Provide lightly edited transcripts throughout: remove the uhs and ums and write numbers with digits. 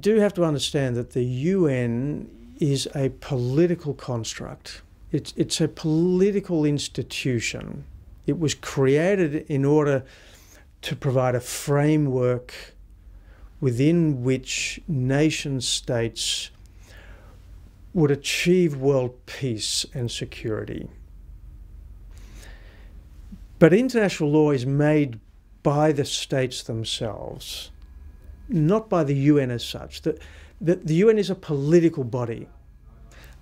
do have to understand that the UN is a political construct. It's a political institution. It was created in order to provide a framework within which nation states would achieve world peace and security. But international law is made by the states themselves, not by the UN as such. The UN is a political body.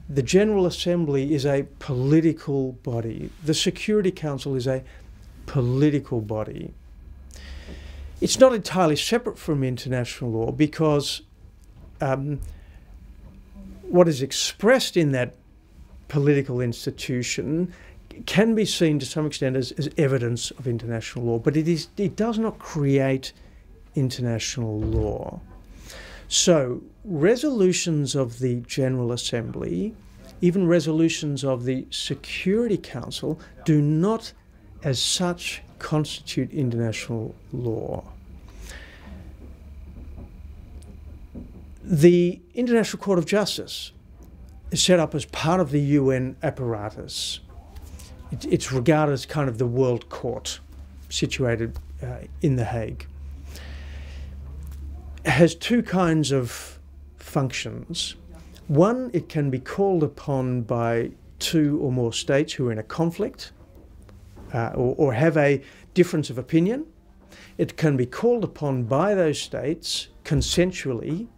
The General Assembly is a political body. The Security Council is a political body. It's not entirely separate from international law because what is expressed in that political institution can be seen to some extent as evidence of international law, but it does not create international law. So resolutions of the General Assembly, even resolutions of the Security Council, do not as such constitute international law. The International Court of Justice is set up as part of the UN apparatus. It's regarded as kind of the world court situated in The Hague. It has two kinds of functions. One, it can be called upon by two or more states who are in a conflict or have a difference of opinion. It can be called upon by those states consensually,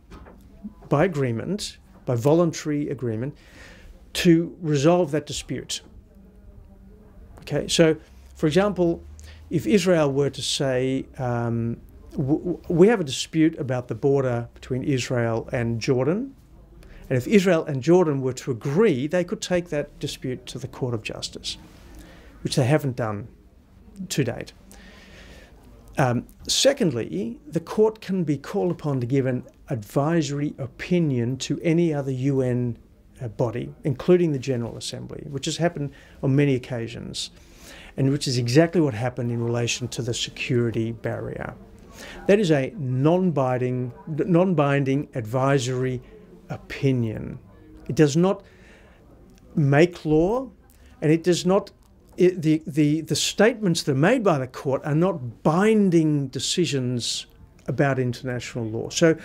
by agreement, by voluntary agreement, to resolve that dispute. Okay, so for example, if Israel were to say, we have a dispute about the border between Israel and Jordan, and if Israel and Jordan were to agree, they could take that dispute to the Court of Justice, which they haven't done to date. Secondly, the court can be called upon to give an advisory opinion to any other UN body, including the General Assembly, which has happened on many occasions, and which is exactly what happened in relation to the security barrier. That is a non-binding advisory opinion. It does not make law, and it does not. The statements that are made by the court are not binding decisions about international law. So,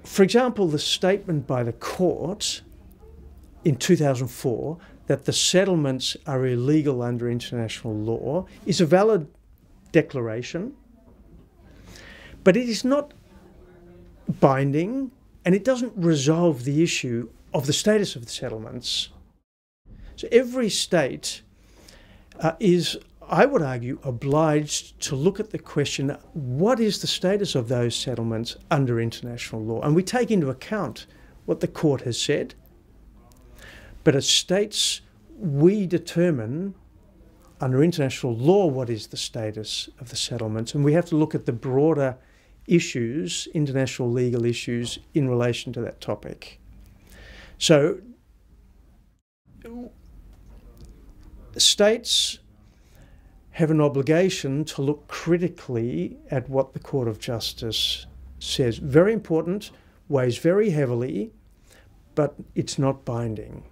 for example, the statement by the court in 2004 that the settlements are illegal under international law is a valid declaration, but it is not binding, and it doesn't resolve the issue of the status of the settlements. So every state is, I would argue, obliged to look at the question, what is the status of those settlements under international law? And we take into account what the court has said, but as states, we determine under international law what is the status of the settlements, and we have to look at the broader issues, international legal issues, in relation to that topic. So states have an obligation to look critically at what the Court of Justice says. Very important, weighs very heavily, but it's not binding.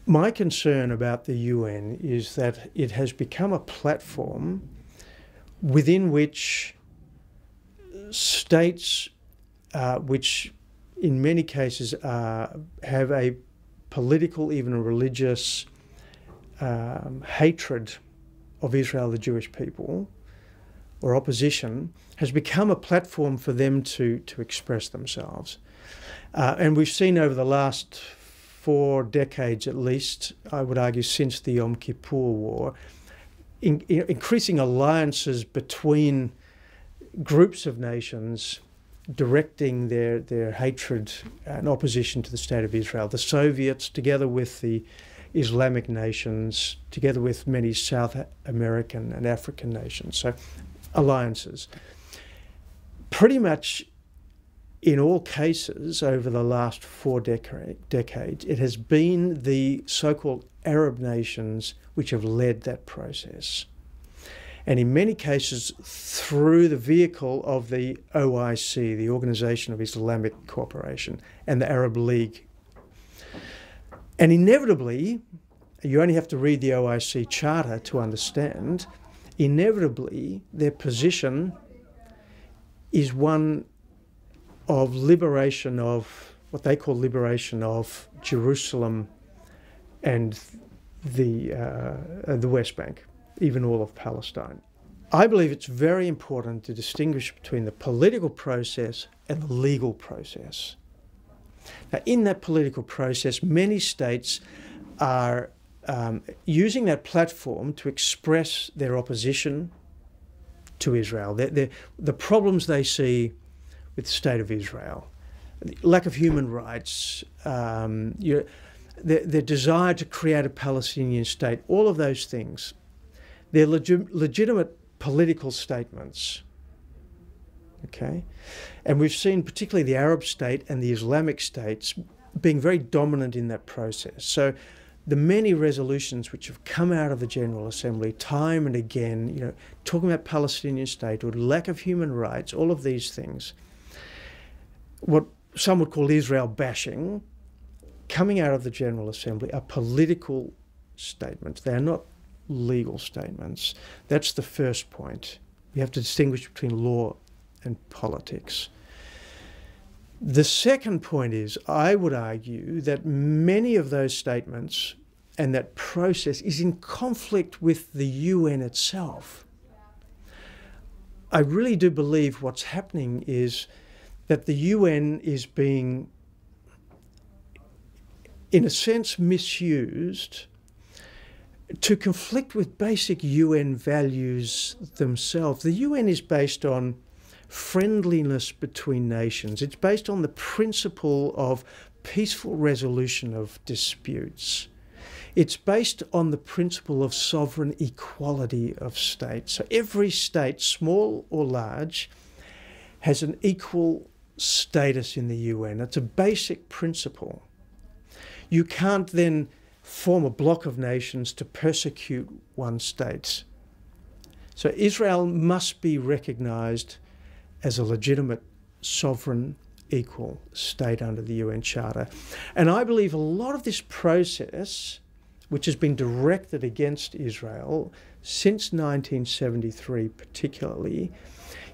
My concern about the UN is that it has become a platform within which states, which in many cases have a political, even a religious hatred of Israel, the Jewish people, or opposition, has become a platform for them to express themselves. And we've seen over the last 4 decades at least, I would argue since the Yom Kippur War, increasing alliances between groups of nations directing their hatred and opposition to the State of Israel. The Soviets, together with the Islamic nations, together with many South American and African nations. So alliances. Pretty much in all cases over the last 4 decades, it has been the so-called Arab nations which have led that process. and in many cases through the vehicle of the OIC, the Organisation of Islamic Cooperation, and the Arab League. And inevitably, you only have to read the OIC Charter to understand, inevitably their position is one of liberation of, what they call liberation of Jerusalem and the West Bank, even all of Palestine. I believe it's very important to distinguish between the political process and the legal process. Now, in that political process, many states are using that platform to express their opposition to Israel, the problems they see with the state of Israel, lack of human rights, their desire to create a Palestinian state, all of those things. They're legitimate political statements. Okay? And we've seen particularly the Arab state and the Islamic states being very dominant in that process. So the many resolutions which have come out of the General Assembly time and again, talking about Palestinian statehood, lack of human rights, all of these things, what some would call Israel bashing, coming out of the General Assembly are political statements. They are not legal statements. That's the first point. You have to distinguish between law and politics. The second point is, I would argue that many of those statements and that process is in conflict with the UN itself. I really do believe what's happening is that the UN is being, in a sense, misused to conflict with basic UN values themselves. The UN is based on friendliness between nations. It's based on the principle of peaceful resolution of disputes. It's based on the principle of sovereign equality of states. So every state, small or large, has an equal status in the UN. It's a basic principle. You can't then form a bloc of nations to persecute one state. So Israel must be recognised as a legitimate, sovereign, equal state under the UN Charter. And I believe a lot of this process, which has been directed against Israel since 1973 particularly,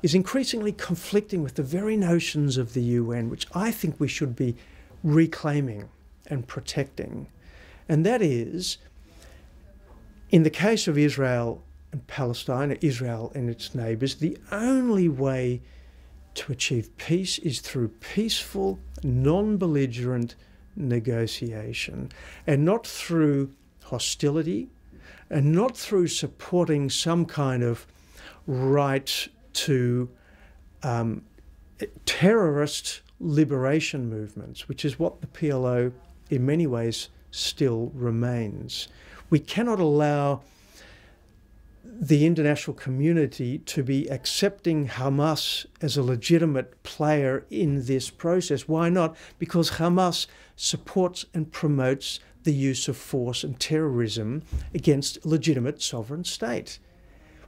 is increasingly conflicting with the very notions of the UN, which I think we should be reclaiming and protecting. And that is, in the case of Israel and Palestine, Israel and its neighbours, the only way to achieve peace is through peaceful, non-belligerent negotiation, and not through hostility, and not through supporting some kind of right to terrorist liberation movements, which is what the PLO in many ways still remains. We cannot allow the international community to be accepting Hamas as a legitimate player in this process. Why not? Because Hamas supports and promotes the use of force and terrorism against a legitimate sovereign state,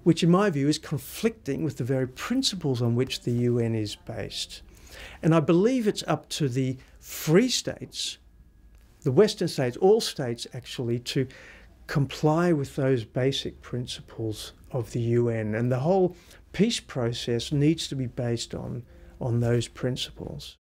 which in my view is conflicting with the very principles on which the UN is based. And I believe it's up to the free states, the Western states, all states actually, to comply with those basic principles of the UN. And the whole peace process needs to be based on those principles.